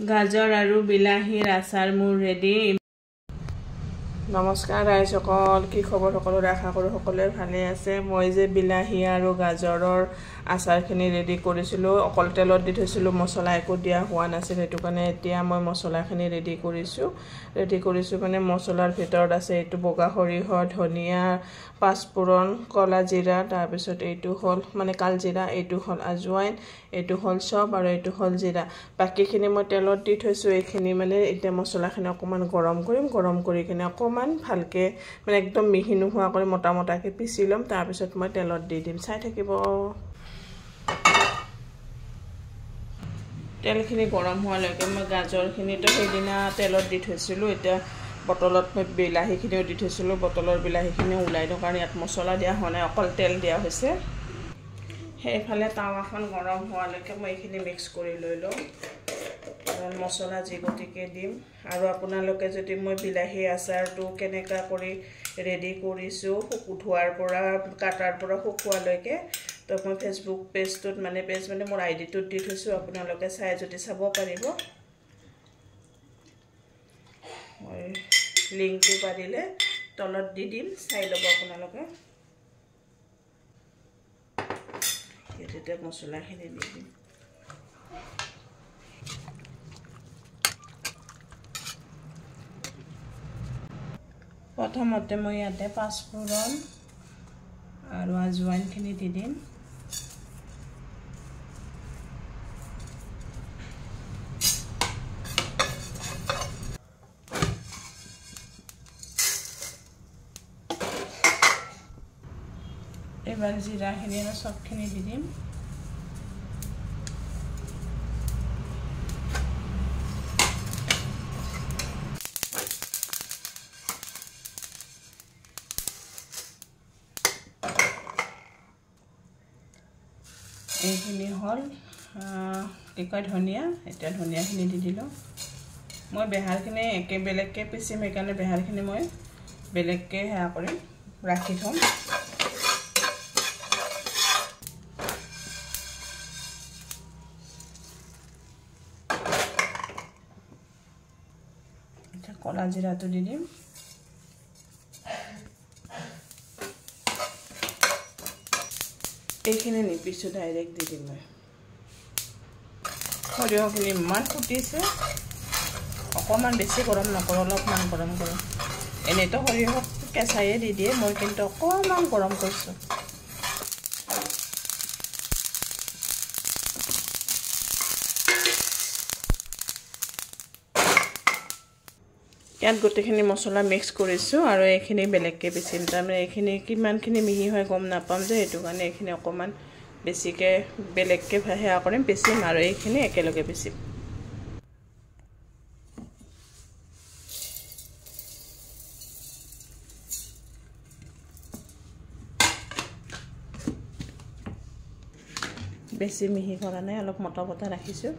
গাজৰ আৰু বিলাহীৰ আচাৰ মোৰ ৰেডি। নমস্কাৰ ৰাইজসকল, কি খবৰ? সকলোৰে আশা কৰোঁ সকলোৱে ভালে আছে। মই যে বিলাহী আৰু গাজৰৰ আচাৰখিনি ৰেডি কৰিছিলোঁ, অকল তেলত দি থৈছিলোঁ, মছলা একো দিয়া হোৱা নাছিল। সেইটো কাৰণে এতিয়া মই মছলাখিনি ৰেডি কৰিছোঁ মানে মছলাৰ ভিতৰত আছে এইটো বগা সৰিয়হ, ধনিয়া, পাঁচফোৰণ, কলা জিৰা, তাৰপিছত এইটো হ'ল মানে কালজিৰা, এইটো হ'ল আজৱাইন, এইটো হ'ল চব আৰু এইটো হ'ল জিৰা। বাকীখিনি মই তেলত দি থৈছোঁ। এইখিনি মানে এতিয়া মছলাখিনি অকণমান গৰম কৰিম, গৰম কৰি কিনে অকণমান ভালকৈ মানে একদম মিহি নোহোৱা কৰি মোটাকৈ পিচি ল'ম। তাৰপিছত মই তেলত দি দিম, চাই থাকিব। তেলখিনি গৰম হোৱালৈকে মই গাজৰখিনিতো সেইদিনা তেলত দি থৈছিলোঁ, এতিয়া বটলত মই বিলাহীখিনিও দি থৈছিলোঁ, বটলৰ বিলাহীখিনিও ওলাই দিওঁ কাৰণ ইয়াত মছলা দিয়া হোৱা নাই, অকল তেল দিয়া হৈছে। সেইফালে টাৱাখন গৰম হোৱালৈকে মই এইখিনি মিক্স কৰি লৈ লওঁ, মছলা যি গতিকে দিম। আৰু আপোনালোকে যদি মই বিলাহী আচাৰটো কেনেকুৱা কৰি ৰেডি কৰিছোঁ ধোৱাৰ পৰা কাটাৰ পৰা শুকোৱালৈকে, তো মই ফেচবুক পেজটোত মানে মোৰ আইডিটোত দি থৈছোঁ, আপোনালোকে চাই যদি চাব পাৰিব। মই লিংকটো পাৰিলে তলত দি দিম, চাই ল'ব আপোনালোকে। তেতিয়া মছলাখিনি দি দিম। প্ৰথমতে মই ইয়াতে পাঁচফোৰণ আৰু আজৱাইনখিনি দি দিম। এবাৰ জিৰাখিনি আৰু চবখিনি দি দিম। এইখিনি হ'ল কি কয় ধনিয়া, এতিয়া ধনিয়াখিনি দি দিলোঁ। মই বেহাৰখিনি বেলেগকৈ পিচিম, সেইকাৰণে বেহাৰখিনি মই বেলেগকৈ কৰিম, ৰাখি থ'ম। এতিয়া কলা জিৰাটো দি দিম। এইখিনি নিপিছোঁ, ডাইৰেক্ট দি দিম মই। সৰিয়হখিনি ইমান ফুটিছে, অকণমান বেছি গৰম নকৰোঁ, অলপমান গৰম কৰোঁ। এনেইতো সৰিয়হ কেঁচায়ে দি দিয়ে, মই কিন্তু অকণমান গৰম কৰিছোঁ। ইয়াত গোটেইখিনি মছলা মিক্স কৰিছোঁ আৰু এইখিনি বেলেগকৈ পিচিম। তাৰমানে এইখিনি কিমানখিনি মিহি হয় গম নাপাম যে, সেইটো কাৰণে এইখিনি অকণমান বেছিকৈ বেলেগকৈ কৰিম, পিচিম আৰু এইখিনি একেলগে পিচিম। বেছি মিহি কৰা নাই, অলপ মোটা ৰাখিছোঁ।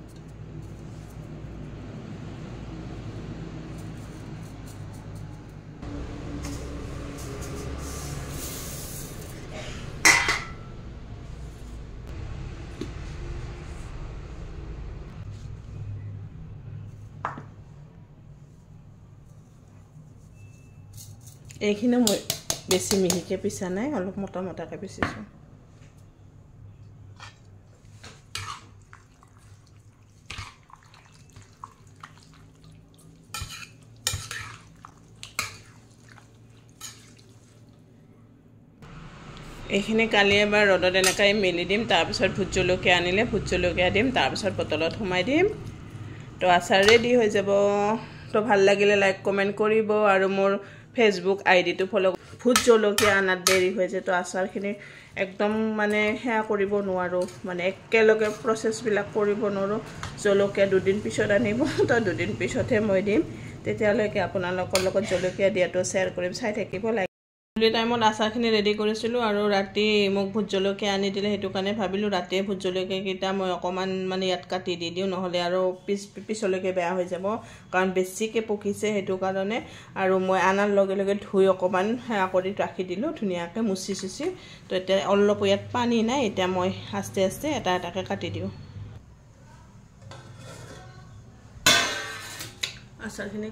এইখিনিও মই বেছি মিহিকৈ পিছা নাই, অলপ মোটাকৈ পিচিছোঁ। এইখিনি কালি এবাৰ ৰ'দত এনেকৈ মেলি দিম, তাৰপিছত ভোট জলকীয়া আনিলে ভোট জলকীয়া দিম, তাৰপিছত বটলত সোমাই দিম। তো আচাৰ ৰেডি হৈ যাব। তো ভাল লাগিলে লাইক কমেণ্ট কৰিব আৰু মোৰ ফেচবুক আইডিটো ফ'ল'। ভোট জলকীয়া আনাত দেৰি হৈছে, তো আচাৰখিনি একদম মানে কৰিব নোৱাৰোঁ, মানে একেলগে প্ৰচেছবিলাক কৰিব নোৱাৰোঁ। জলকীয়া দুদিন পিছত আনিব, তো দুদিন পিছতহে মই দিম। তেতিয়ালৈকে আপোনালোকৰ লগত জলকীয়া দিয়াটো শ্বেয়াৰ কৰিম, চাই থাকিব। গধূলি টাইমত আচাৰখিনি ৰেডি কৰিছিলোঁ আৰু ৰাতি মোক ভোট জলকীয়া আনি দিলে, সেইটো কাৰণে ভাবিলোঁ ৰাতিয়ে ভোট জলকীয়াকেইটা মই অকণমান মানে ইয়াত কাটি দি দিওঁ, নহ'লে আৰু পিছলৈকে বেয়া হৈ যাব, কাৰণ বেছিকৈ পকিছে সেইটো কাৰণে। আৰু মই আনাৰ লগে লগে ধুই অকণমান কৰি ৰাখি দিলোঁ ধুনীয়াকৈ মুচি চুচি। তো এতিয়া অলপ ইয়াত পানী নাই, এতিয়া মই আস্তে আস্তে এটা এটাকৈ কাটি দিওঁ। আচাৰখিনি